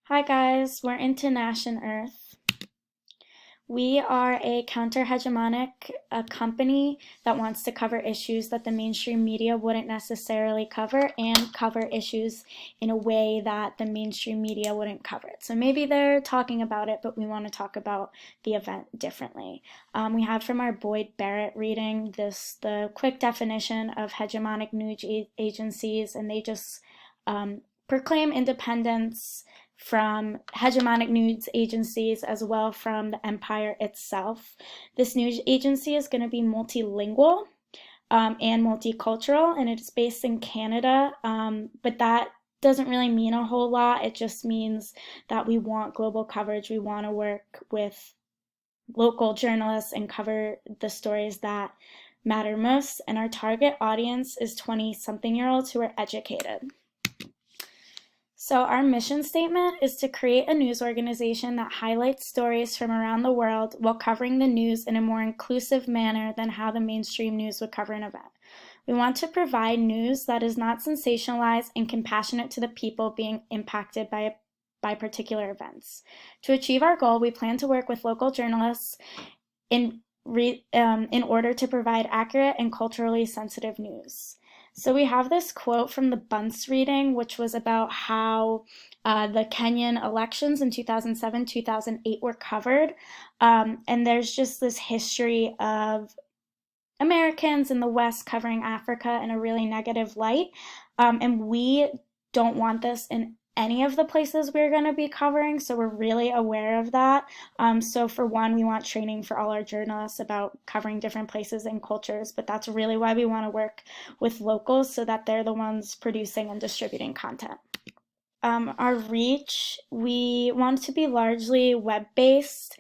Hi guys, we're into Nash and Earth. We are a counter-hegemonic company that wants to cover issues that the mainstream media wouldn't necessarily cover and cover issues in a way that the mainstream media wouldn't cover it. So maybe they're talking about it, but we want to talk about the event differently. We have from our Boyd Barrett reading the quick definition of hegemonic news agencies, and they just proclaim independence from hegemonic news agencies as well from the empire itself. This news agency is going to be multilingual and multicultural, and it's based in Canada, but that doesn't really mean a whole lot. It just means that we want global coverage. We want to work with local journalists and cover the stories that matter most, and our target audience is 20-something-year-olds who are educated. So our mission statement is to create a news organization that highlights stories from around the world while covering the news in a more inclusive manner than how the mainstream news would cover an event. We want to provide news that is not sensationalized and compassionate to the people being impacted by particular events. To achieve our goal, we plan to work with local journalists in order to provide accurate and culturally sensitive news. So we have this quote from the Bunce reading, which was about how the Kenyan elections in 2007, 2008 were covered. And there's just this history of Americans in the West covering Africa in a really negative light. And we don't want this in any of the places we're going to be covering, so we're really aware of that. So for one, we want training for all our journalists about covering different places and cultures, but that's really why we want to work with locals so that they're the ones producing and distributing content. Our reach, we want to be largely web-based.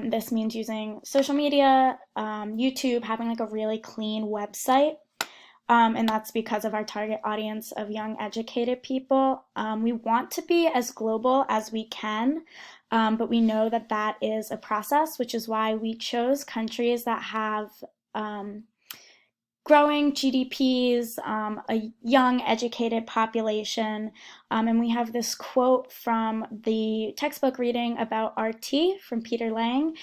This means using social media, YouTube, having like a really clean website. And that's because of our target audience of young educated people. We want to be as global as we can, but we know that that is a process, which is why we chose countries that have growing GDPs, a young educated population, and we have this quote from the textbook reading about RT from Peter Lang,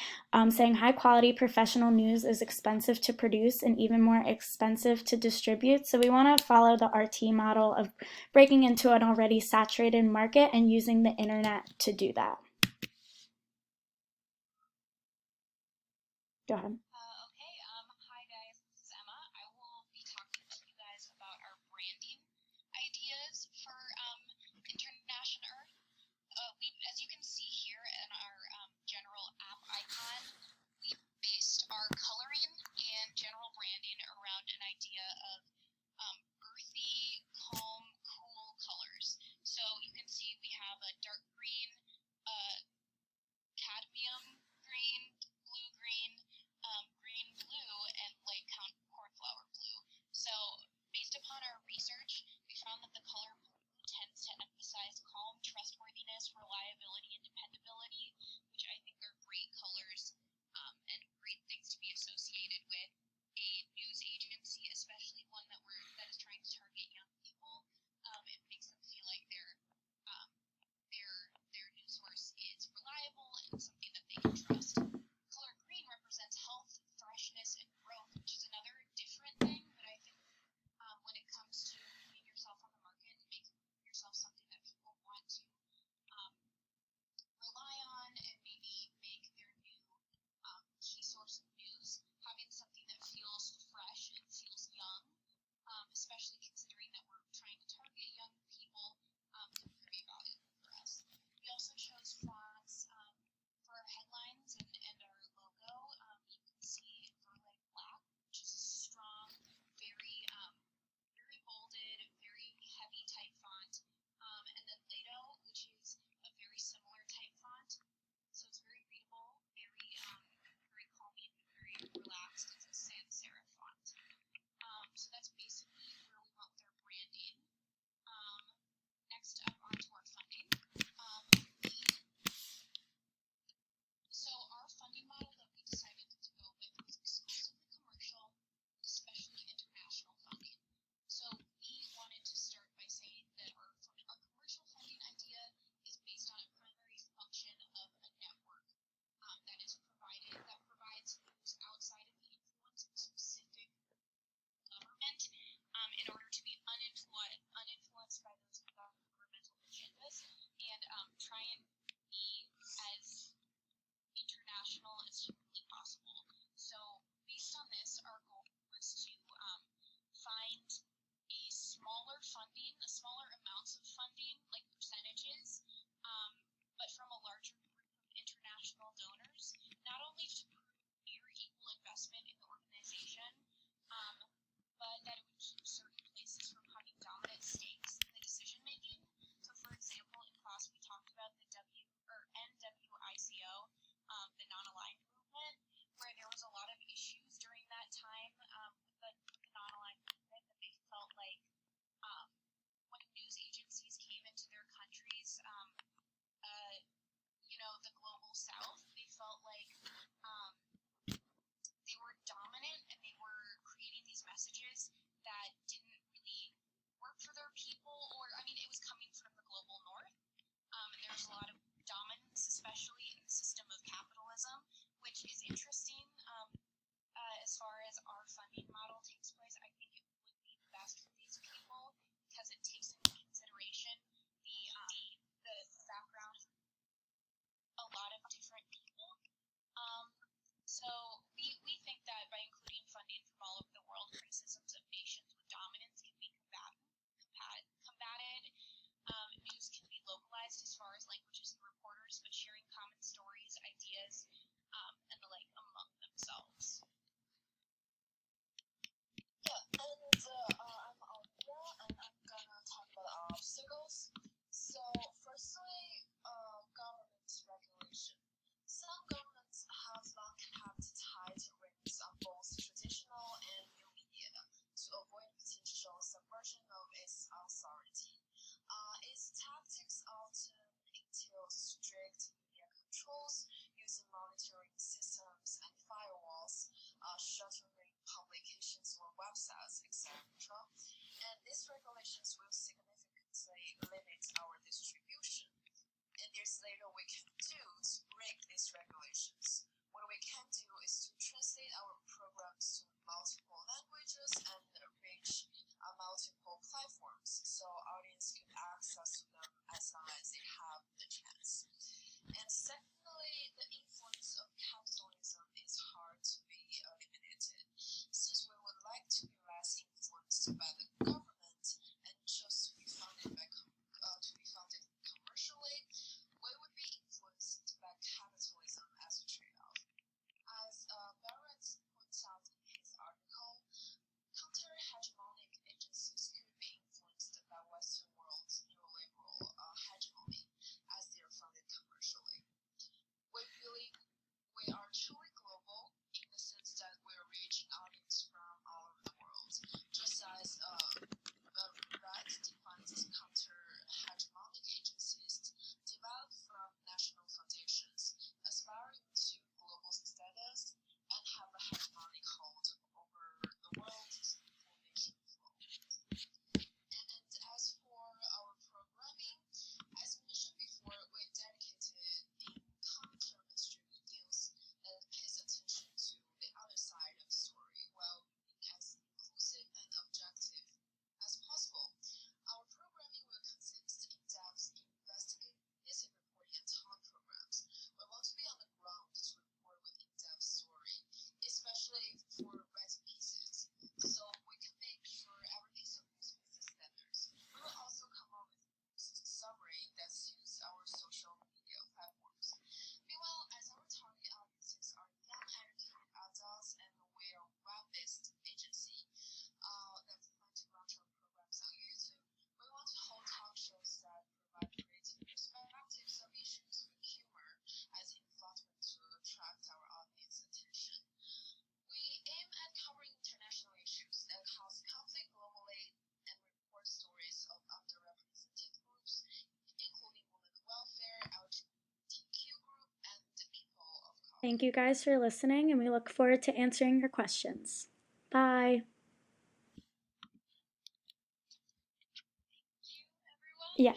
saying high quality professional news is expensive to produce and even more expensive to distribute. So we want to follow the RT model of breaking into an already saturated market and using the internet to do that. Go ahead. messages that didn't really work for their people, or I mean, it was coming from the global north, and there's a lot of dominance, especially in the system of capitalism, which is interesting. As far as our funding model takes place, I think it would be best for these people because it takes into consideration the background of a lot of different people. So we think that by including funding from all over the world, criticisms of nations with dominance can be combated. News can be localized as far as languages and reporters, but sharing common stories, ideas, and the like among themselves. Yeah, and I'm Olivia, and I'm gonna talk about obstacles. So, firstly, government regulation. Some governments have long kept tight reins on both traditional and new media to avoid potential subversion of its authority. Its tactics often entail strict media controls, using monitoring systems and firewalls, shuttering publications or websites, etc. And these regulations will significantly limit our distribution. And there's little we can do to break these regulations. What we can do is to translate our programs to multiple languages and reach multiple platforms so audience can access them as long as they have the chance. And secondly, the influence of capitalism is hard to be eliminated, since we would like to be less influenced by the government and just to be funded commercially. We would be influenced by capitalism as a trade-off. As Barrett points out in his article, counter-hegemonic agencies could be influenced by Western world's neoliberal hegemony as they are funded commercially. We believe we are truly global in the sense that we are reaching audience from all over the world, just as Brett defines counter-hegemonic agencies developed from national foundations, aspiring to global status and have a hegemonic hold over the world's information flow. And as for our programming, as mentioned before, we dedicated in counter-mainstream news that pays attention to the other side of the story while being as inclusive and objective as possible. Our programming will consist in-depth investigative reporting and talk programs. We want to be on the ground to report with in-depth story, especially for writing pieces, so we can make sure everything supports business standards. We will also come up with a summary that suits our social media platforms. Meanwhile, as our target audiences are young educated adults and we are a web-based agency that plan to launch our programs on YouTube, we want to hold talk shows that provide creative perspectives of issues with humor as influence to attract our audience attention. We aim at covering international issues that cause conflict globally and report stories of underrepresented groups, including women's welfare, LGBTQ group, and people of color. Thank you guys for listening, and we look forward to answering your questions. Bye. Thank you, everyone. Yeah.